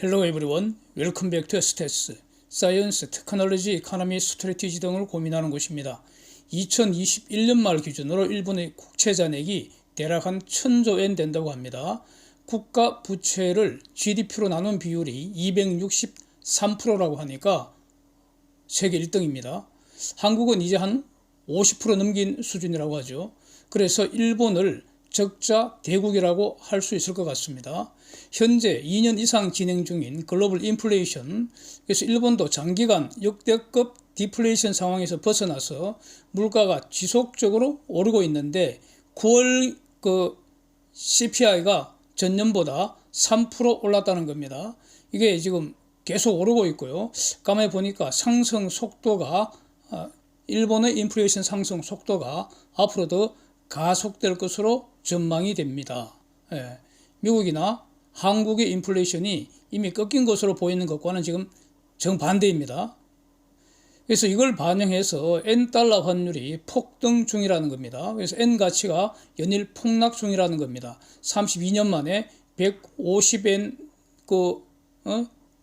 Hello everyone, welcome back to STS, Science, Technology, Economy, Strategy 등을 고민하는 곳입니다. 2021년 말 기준으로 일본의 국채 잔액이 대략 한 1000조 엔 된다고 합니다. 국가 부채를 GDP로 나눈 비율이 263%라고 하니까 세계 1등입니다. 한국은 이제 한 50% 넘긴 수준이라고 하죠. 그래서 일본을 적자 대국이라고 할 수 있을 것 같습니다. 현재 2년 이상 진행 중인 글로벌 인플레이션, 그래서 일본도 장기간 역대급 디플레이션 상황에서 벗어나서 물가가 지속적으로 오르고 있는데 9월 CPI가 전년보다 3% 올랐다는 겁니다. 이게 지금 계속 오르고 있고요. 가만히 보니까 상승 속도가 일본의 인플레이션 상승 속도가 앞으로 더 가속될 것으로 전망이 됩니다. 미국이나 한국의 인플레이션이 이미 꺾인 것으로 보이는 것과는 지금 정반대입니다. 그래서 이걸 반영해서 N달러 환율이 폭등 중이라는 겁니다. 그래서 N 가치가 연일 폭락 중이라는 겁니다. 32년 만에 150엔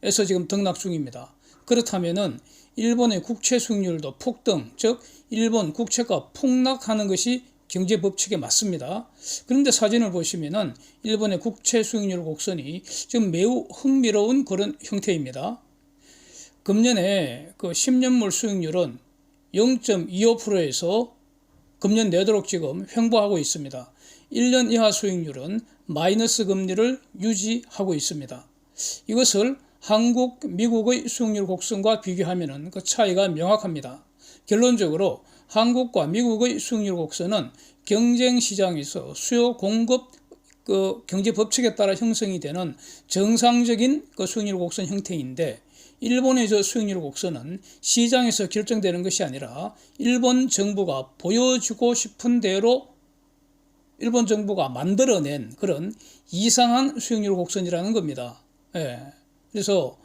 에서 지금 등락 중입니다. 그렇다면은 일본의 국채 수익률도 폭등, 즉 일본 국채가 폭락하는 것이 경제 법칙에 맞습니다. 그런데 사진을 보시면은 일본의 국채 수익률 곡선이 지금 매우 흥미로운 그런 형태입니다. 금년에 그 10년물 수익률은 0.25%에서 금년 내도록 지금 횡보하고 있습니다. 1년 이하 수익률은 마이너스 금리를 유지하고 있습니다. 이것을 한국, 미국의 수익률 곡선과 비교하면 그 차이가 명확합니다. 결론적으로 한국과 미국의 수익률 곡선은 경쟁시장에서 수요 공급 경제 법칙에 따라 형성이 되는 정상적인 수익률 곡선 형태인데, 일본의 수익률 곡선은 시장에서 결정되는 것이 아니라 일본 정부가 보여주고 싶은 대로 일본 정부가 만들어낸 그런 이상한 수익률 곡선이라는 겁니다. 그래서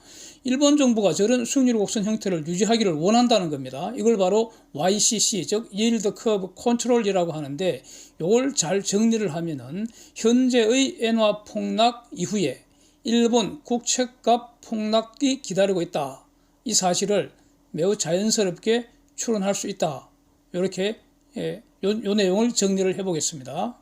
일본 정부가 저런 수익률 곡선 형태를 유지하기를 원한다는 겁니다. 이걸 바로 YCC, 즉 Yield Curve Control이라고 하는데, 이걸 잘 정리를 하면은 현재의 엔화 폭락 이후에 일본 국채값 폭락이 기다리고 있다. 이 사실을 매우 자연스럽게 추론할 수 있다. 이렇게 요 내용을 정리를 해보겠습니다.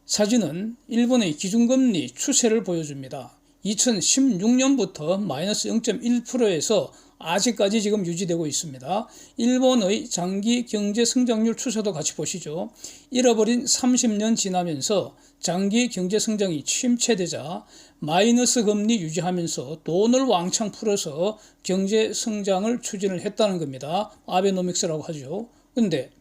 사진은 일본의 기준금리 추세를 보여줍니다. 2016년부터 마이너스 0.1%에서 아직까지 지금 유지되고 있습니다. 일본의 장기 경제 성장률 추세도 같이 보시죠. 잃어버린 30년 지나면서 장기 경제 성장이 침체되자 마이너스 금리 유지하면서 돈을 왕창 풀어서 경제 성장을 추진을 했다는 겁니다. 아베노믹스라고 하죠. 근데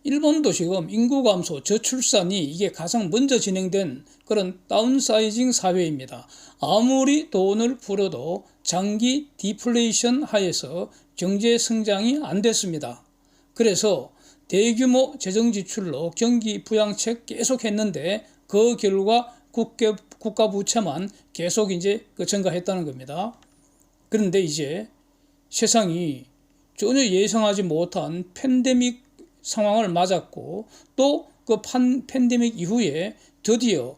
일본도 지금 인구 감소, 저출산이 이게 가장 먼저 진행된 그런 다운사이징 사회입니다. 아무리 돈을 풀어도 장기 디플레이션 하에서 경제 성장이 안 됐습니다. 그래서 대규모 재정 지출로 경기 부양책 계속 했는데 그 결과 국가 부채만 계속 이제 증가했다는 겁니다. 그런데 이제 세상이 전혀 예상하지 못한 팬데믹 상황을 맞았고, 또 그 팬데믹 이후에 드디어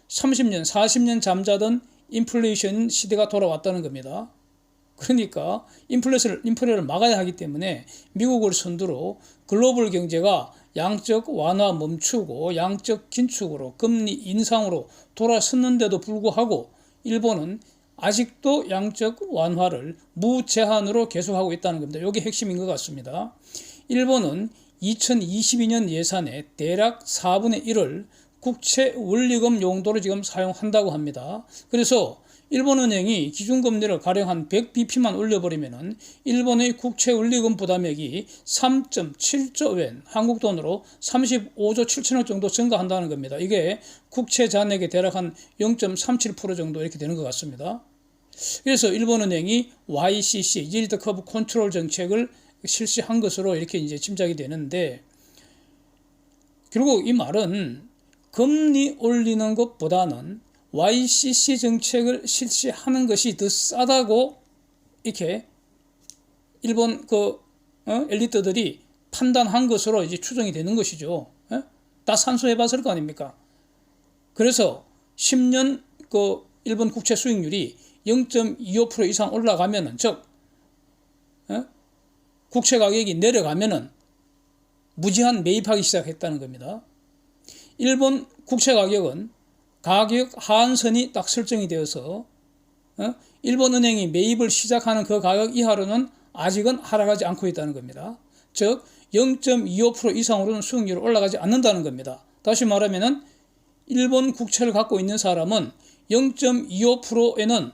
30년, 40년 잠자던 인플레이션 시대가 돌아왔다는 겁니다. 그러니까 인플레를 막아야 하기 때문에 미국을 선두로 글로벌 경제가 양적 완화 멈추고 양적 긴축으로 금리 인상으로 돌아섰는데도 불구하고 일본은 아직도 양적 완화를 무제한으로 계속하고 있다는 겁니다. 이게 핵심인 것 같습니다. 일본은 2022년 예산의 대략 4분의 1을 국채 원리금 용도로 지금 사용한다고 합니다. 그래서 일본은행이 기준금리를 가령 한 100bp만 올려버리면은 일본의 국채 원리금 부담액이 3.7조 엔, 한국 돈으로 35조 7천억 정도 증가한다는 겁니다. 이게 국채 잔액의 대략 한 0.37% 정도 이렇게 되는 것 같습니다. 그래서 일본은행이 YCC, Yield Curve Control 정책을 실시한 것으로 이렇게 이제 짐작이 되는데, 결국 이 말은 금리 올리는 것보다는 YCC 정책을 실시하는 것이 더 싸다고 이렇게 일본 엘리트들이 판단한 것으로 이제 추정이 되는 것이죠. 다 산수해 봤을 거 아닙니까? 그래서 10년 일본 국채 수익률이 0.25% 이상 올라가면은, 즉 국채 가격이 내려가면은 무제한 매입하기 시작했다는 겁니다. 일본 국채 가격은 가격 하한선이 딱 설정이 되어서 일본 은행이 매입을 시작하는 그 가격 이하로는 아직은 하락하지 않고 있다는 겁니다. 즉 0.25% 이상으로는 수익률이 올라가지 않는다는 겁니다. 다시 말하면은 일본 국채를 갖고 있는 사람은 0.25%에는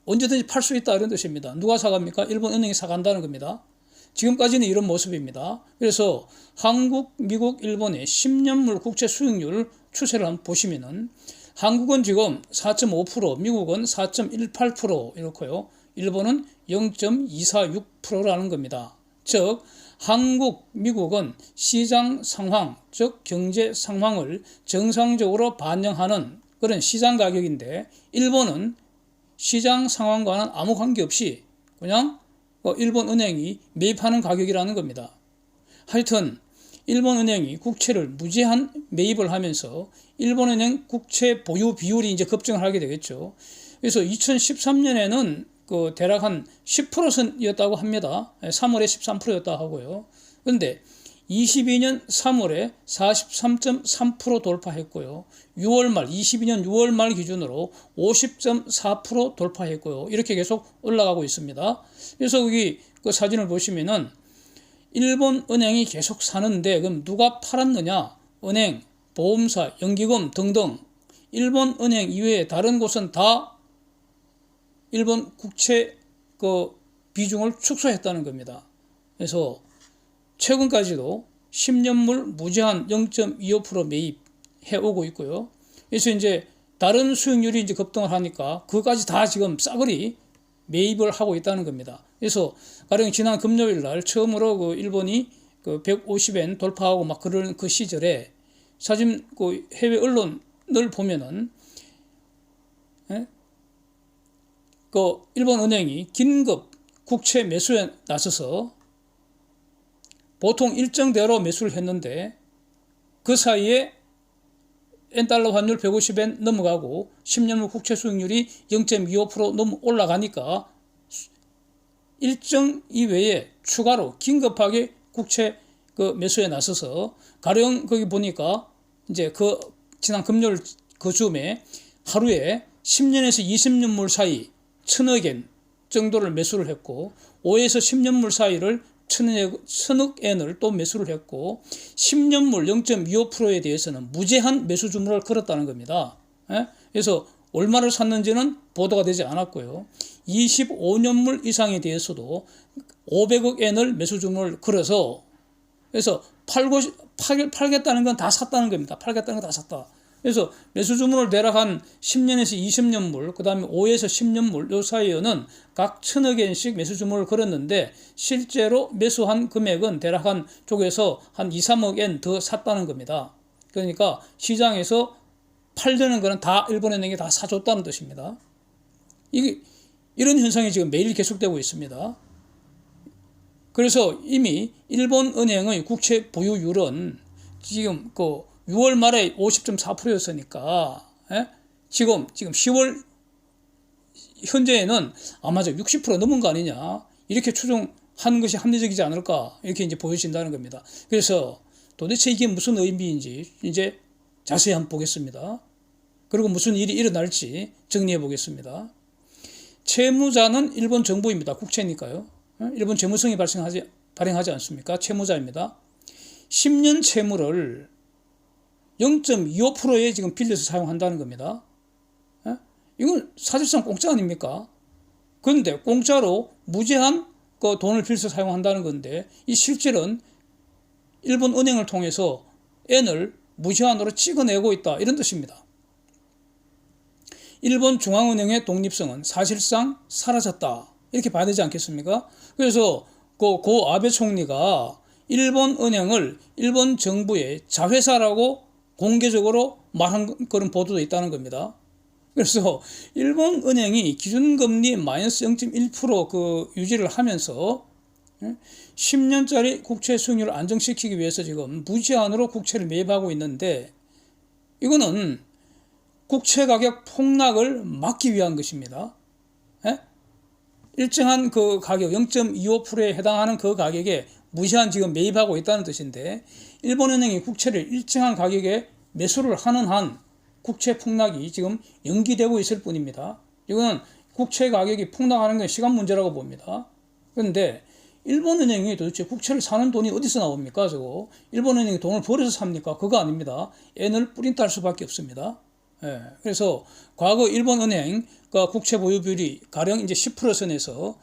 언제든지 팔 수 있다, 이런 뜻입니다. 누가 사갑니까? 일본 은행이 사간다는 겁니다. 지금까지는 이런 모습입니다. 그래서 한국, 미국, 일본의 10년물 국채 수익률 추세를 한번 보시면은 한국은 지금 4.5%, 미국은 4.18% 이렇고요. 일본은 0.246%라는 겁니다. 즉 한국, 미국은 시장 상황, 즉 경제 상황을 정상적으로 반영하는 그런 시장 가격인데, 일본은 시장 상황과는 아무 관계없이 그냥 일본 은행이 매입하는 가격이라는 겁니다. 하여튼 일본 은행이 국채를 무제한 매입을 하면서 일본 은행 국채 보유 비율이 이제 급증을 하게 되겠죠. 그래서 2013년에는 대략 한 10%였다고 합니다. 3월에 13%였다고 하고요. 그런데 22년 3월에 43.3% 돌파했고요. 22년 6월 말 기준으로 50.4% 돌파했고요. 이렇게 계속 올라가고 있습니다. 그래서 여기 그 사진을 보시면은 일본 은행이 계속 사는데, 그럼 누가 팔았느냐? 은행, 보험사, 연기금 등등 일본 은행 이외에 다른 곳은 다 일본 국채 비중을 축소했다는 겁니다. 그래서 최근까지도 10년물 무제한 0.25% 매입해 오고 있고요. 그래서 이제 다른 수익률이 이제 급등을 하니까 그까지 다 지금 싸그리 매입을 하고 있다는 겁니다. 그래서 가령 지난 금요일 날 처음으로 일본이 150엔 돌파하고 막 그런 그 시절에 사진 해외 언론을 보면은 일본 은행이 긴급 국채 매수에 나서서 보통 일정대로 매수를 했는데 그 사이에 엔달러 환율 150엔 넘어가고 10년물 국채 수익률이 0.25% 넘어 올라가니까 일정 이외에 추가로 긴급하게 국채 매수에 나서서 가령 거기 보니까 이제 지난 금요일 그 즈음에 하루에 10년에서 20년물 사이 1,000억엔 정도를 매수를 했고 5에서 10년물 사이를 1,000억 엔을 또 매수를 했고 10년물 0.25%에 대해서는 무제한 매수 주문을 걸었다는 겁니다. 그래서 얼마를 샀는지는 보도가 되지 않았고요. 25년물 이상에 대해서도 500억 엔을 매수 주문을 걸어서 그래서 팔겠다는 건 다 샀다는 겁니다. 팔겠다는 건 다 샀다. 그래서 매수 주문을 대략 한 10년에서 20년물, 그 다음에 5에서 10년물 요 사이에는 각 1,000억 엔씩 매수 주문을 걸었는데 실제로 매수한 금액은 대략 한 쪽에서 한 2, 3억 엔 더 샀다는 겁니다. 그러니까 시장에서 팔려는 거는 다 일본은행이 다 사줬다는 뜻입니다. 이런 현상이 지금 매일 계속되고 있습니다. 그래서 이미 일본은행의 국채 보유율은 지금 6월 말에 50.4%였으니까 지금 10월 현재에는 아마 60% 넘은 거 아니냐, 이렇게 추정하는 것이 합리적이지 않을까, 이렇게 이제 보여진다는 겁니다. 그래서 도대체 이게 무슨 의미인지 이제 자세히 한번 보겠습니다. 그리고 무슨 일이 일어날지 정리해 보겠습니다. 채무자는 일본 정부입니다. 국채니까요. 일본 재무성이 발행하지 않습니까? 채무자입니다. 10년 채무를 0.25%에 지금 빌려서 사용한다는 겁니다. 이건 사실상 공짜 아닙니까? 그런데 공짜로 무제한 돈을 빌려서 사용한다는 건데 이 실질은 일본 은행을 통해서 N을 무제한으로 찍어내고 있다, 이런 뜻입니다. 일본 중앙은행의 독립성은 사실상 사라졌다, 이렇게 봐야 되지 않겠습니까? 그래서 고 아베 총리가 일본 은행을 일본 정부의 자회사라고 공개적으로 말한 그런 보도도 있다는 겁니다. 그래서 일본 은행이 기준금리 마이너스 0.1% 유지를 하면서 10년짜리 국채 수익률을 안정시키기 위해서 지금 무제한으로 국채를 매입하고 있는데, 이거는 국채 가격 폭락을 막기 위한 것입니다. 예? 일정한 그 가격 0.25%에 해당하는 그 가격에 무제한 지금 매입하고 있다는 뜻인데, 일본은행이 국채를 일정한 가격에 매수를 하는 한 국채 폭락이 지금 연기되고 있을 뿐입니다. 이거는 국채 가격이 폭락하는 건 시간 문제라고 봅니다. 그런데 일본은행이 도대체 국채를 사는 돈이 어디서 나옵니까? 저거 일본은행이 돈을 벌어서 삽니까? 그거 아닙니다. N을 프린트할 수밖에 없습니다. 예, 그래서 과거 일본은행 국채 보유 비율이 가령 이제 10% 선에서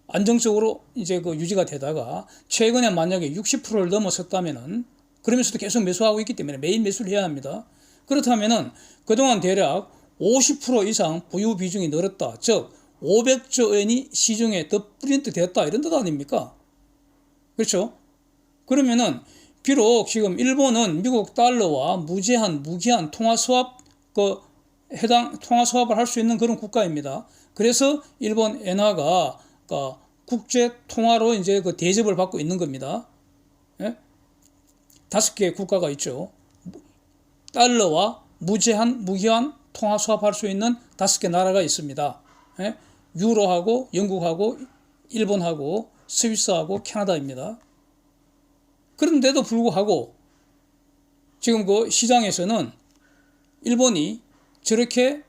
안정적으로 이제 그 유지가 되다가 최근에 만약에 60%를 넘어섰다면은, 그러면서도 계속 매수하고 있기 때문에 매일 매수를 해야 합니다. 그렇다면은 그동안 대략 50% 이상 보유 비중이 늘었다. 즉 500조 원이 시중에 더 프린트 됐다, 이런 뜻 아닙니까? 그렇죠? 그러면은 비록 지금 일본은 미국 달러와 무제한 무기한 통화 수합 해당 통화 수합을 할 수 있는 그런 국가입니다. 그래서 일본 엔화가 국제 통화로 이제 그 대접을 받고 있는 겁니다. 예? 5개 국가가 있죠. 달러와 무제한 무기한 통화 수합할 수 있는 5개 나라가 있습니다. 예? 유로하고 영국하고 일본하고 스위스하고 캐나다입니다. 그런데도 불구하고 지금 그 시장에서는 일본이 저렇게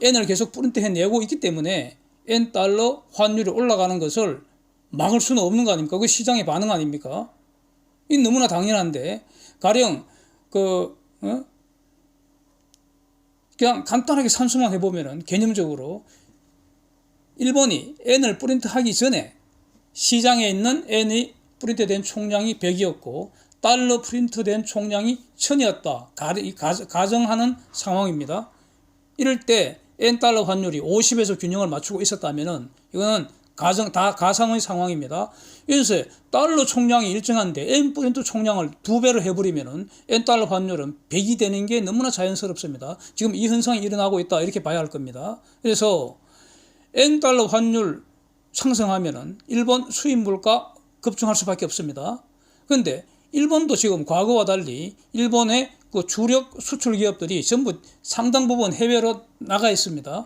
N을 계속 프린트해 내고 있기 때문에 N 달러 환율이 올라가는 것을 막을 수는 없는 거 아닙니까? 그 시장의 반응 아닙니까? 이 너무나 당연한데, 가령 그냥 간단하게 산수만 해보면은 개념적으로 일본이 N을 프린트하기 전에 시장에 있는 N이 프린트된 총량이 100이었고 달러 프린트된 총량이 1000이었다. 가정하는 상황입니다. 이럴 때 N달러 환율이 50에서 균형을 맞추고 있었다면은 이거는 가상의 상황입니다. 그래서 달러 총량이 일정한데 N 프린트 총량을 2배로 해버리면은 N달러 환율은 100이 되는 게 너무나 자연스럽습니다. 지금 이 현상이 일어나고 있다, 이렇게 봐야 할 겁니다. 그래서 N달러 환율 상승하면은 일본 수입 물가 급증할 수밖에 없습니다. 그런데 일본도 지금 과거와 달리 일본의 그 주력 수출 기업들이 전부 상당 부분 해외로 나가 있습니다.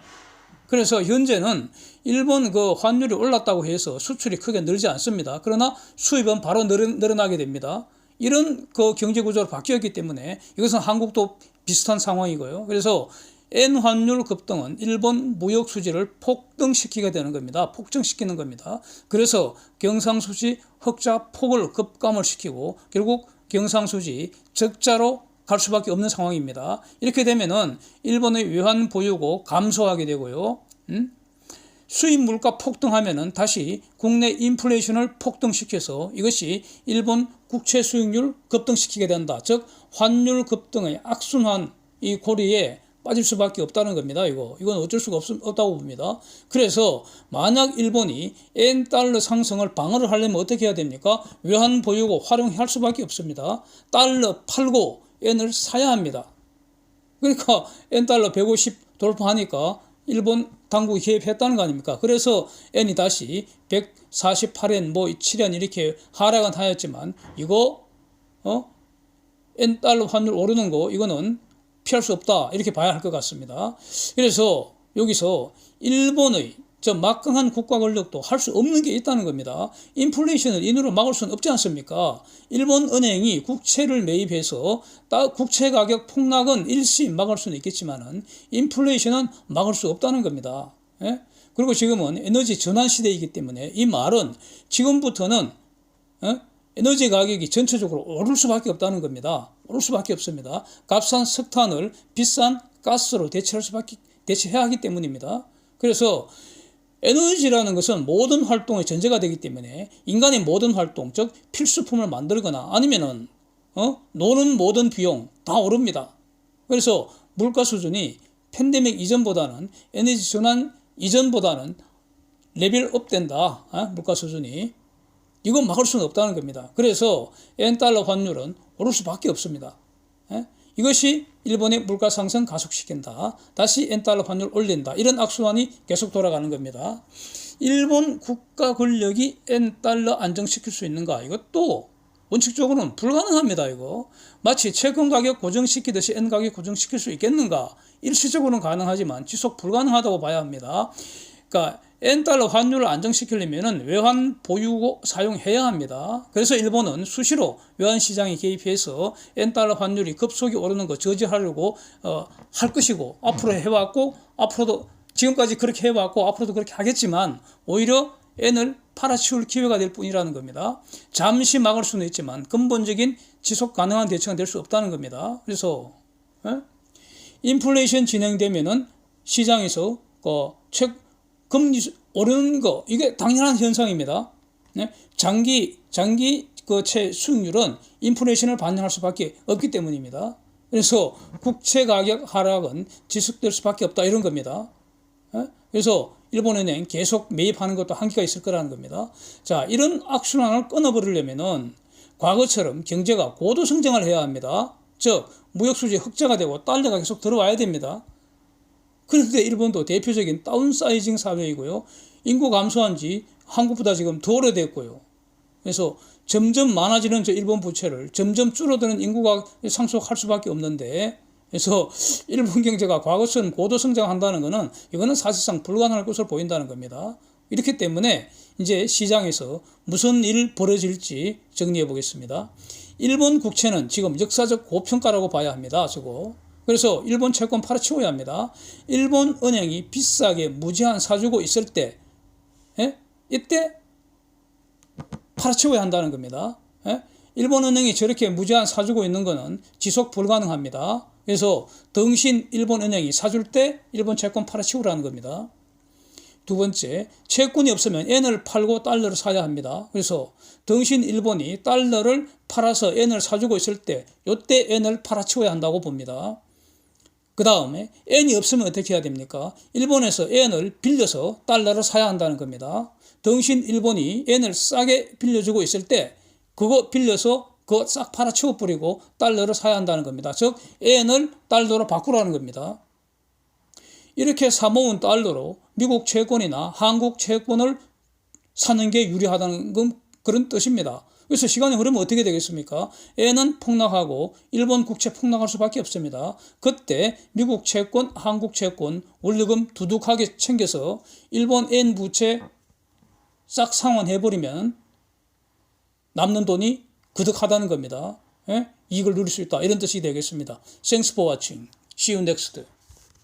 그래서 현재는 일본 그 환율이 올랐다고 해서 수출이 크게 늘지 않습니다. 그러나 수입은 바로 늘어나게 됩니다. 이런 그 경제 구조로 바뀌었기 때문에 이것은 한국도 비슷한 상황이고요. 그래서 N 환율 급등은 일본 무역 수지를 폭등시키게 되는 겁니다. 폭증시키는 겁니다. 그래서 경상수지 흑자 폭을 급감을 시키고 결국 경상수지 적자로 갈 수밖에 없는 상황입니다. 이렇게 되면은 일본의 외환 보유고 감소하게 되고요. 수입 물가 폭등하면은 다시 국내 인플레이션을 폭등시켜서 이것이 일본 국채 수익률 급등시키게 된다. 즉 환율 급등의 악순환 이 고리에 빠질 수밖에 없다는 겁니다. 이건 어쩔 수가 없다고 봅니다. 그래서 만약 일본이 N달러 상승을 방어를 하려면 어떻게 해야 됩니까? 외환 보유고 활용할 수밖에 없습니다. 달러 팔고 N을 사야 합니다. 그러니까 N달러 150 돌파하니까 일본 당국이 개입했다는 거 아닙니까? 그래서 N이 다시 148엔 7엔 이렇게 하락은 하였지만 이거 N달러 환율 오르는 거 이거는 피할 수 없다, 이렇게 봐야 할 것 같습니다. 그래서 여기서 일본의 막강한 국가 권력도 할 수 없는 게 있다는 겁니다. 인플레이션을 인으로 막을 수는 없지 않습니까? 일본 은행이 국채를 매입해서 국채 가격 폭락은 일시 막을 수는 있겠지만은 인플레이션은 막을 수 없다는 겁니다. 예? 그리고 지금은 에너지 전환 시대이기 때문에 이 말은 지금부터는 에너지 가격이 전체적으로 오를 수밖에 없다는 겁니다. 오를 수밖에 없습니다. 값싼 석탄을 비싼 가스로 대체해야 하기 때문입니다. 그래서 에너지라는 것은 모든 활동의 전제가 되기 때문에 인간의 모든 활동, 즉 필수품을 만들거나 아니면은 노는 모든 비용 다 오릅니다. 그래서 물가 수준이 팬데믹 이전보다는 에너지 전환 이전보다는 레벨업 된다. 물가 수준이. 이건 막을 수는 없다는 겁니다. 그래서 N달러 환율은 오를 수밖에 없습니다. 이것이 일본의 물가 상승 가속시킨다. 다시 N달러 환율 올린다. 이런 악순환이 계속 돌아가는 겁니다. 일본 국가 권력이 N달러 안정시킬 수 있는가? 이것도 원칙적으로는 불가능합니다. 이거 마치 채권 가격 고정시키듯이 N 가격 고정시킬 수 있겠는가? 일시적으로는 가능하지만 지속 불가능하다고 봐야 합니다. 그러니까 N달러 환율을 안정시키려면 외환 보유고 사용해야 합니다. 그래서 일본은 수시로 외환시장에 개입해서 N달러 환율이 급속히 오르는 거 저지하려고 할 것이고, 앞으로 해왔고, 앞으로도 지금까지 그렇게 해왔고 앞으로도 그렇게 하겠지만 오히려 N을 팔아치울 기회가 될 뿐이라는 겁니다. 잠시 막을 수는 있지만 근본적인 지속 가능한 대처가 될 수 없다는 겁니다. 그래서 인플레이션 진행되면은 시장에서 금리 오르는 거 이게 당연한 현상입니다. 장기 채 수익률은 인플레이션을 반영할 수밖에 없기 때문입니다. 그래서 국채 가격 하락은 지속될 수밖에 없다 이런 겁니다. 그래서 일본은행 계속 매입하는 것도 한계가 있을 거라는 겁니다. 자, 이런 악순환을 끊어버리려면은 과거처럼 경제가 고도 성장을 해야 합니다. 즉 무역수지 흑자가 되고 달러가 계속 들어와야 됩니다. 그런데 일본도 대표적인 다운사이징 사회이고요. 인구 감소한 지 한국보다 지금 더 오래됐고요. 그래서 점점 많아지는 저 일본 부채를 점점 줄어드는 인구가 상속할 수밖에 없는데, 그래서 일본 경제가 과거처럼 고도 성장한다는 것은 이거는 사실상 불가능할 것으로 보인다는 겁니다. 이렇기 때문에 이제 시장에서 무슨 일 벌어질지 정리해 보겠습니다. 일본 국채는 지금 역사적 고평가라고 봐야 합니다. 그래서 일본 채권 팔아치워야 합니다. 일본 은행이 비싸게 무제한 사주고 있을 때, 이때 팔아치워야 한다는 겁니다. 일본 은행이 저렇게 무제한 사주고 있는 것은 지속 불가능합니다. 그래서 덩신 일본 은행이 사줄 때 일본 채권 팔아치우라는 겁니다. 두 번째, 채권이 없으면 N을 팔고 달러를 사야 합니다. 그래서 덩신 일본이 달러를 팔아서 N을 사주고 있을 때 이때 N을 팔아치워야 한다고 봅니다. 그 다음에 N이 없으면 어떻게 해야 됩니까? 일본에서 N을 빌려서 달러를 사야 한다는 겁니다. 덩신 일본이 N을 싸게 빌려주고 있을 때 그거 빌려서 그거 싹 팔아치워 버리고 달러를 사야 한다는 겁니다. 즉 N을 달러로 바꾸라는 겁니다. 이렇게 사모은 달러로 미국 채권이나 한국 채권을 사는 게 유리하다는 건 그런 뜻입니다. 그래서 시간이 흐르면 어떻게 되겠습니까? N은 폭락하고 일본 국채 폭락할 수밖에 없습니다. 그때 미국 채권, 한국 채권 원리금 두둑하게 챙겨서 일본 N 부채 싹 상환해버리면 남는 돈이 그득하다는 겁니다. 이익을 누릴 수 있다. 이런 뜻이 되겠습니다. Thanks for watching. See you next.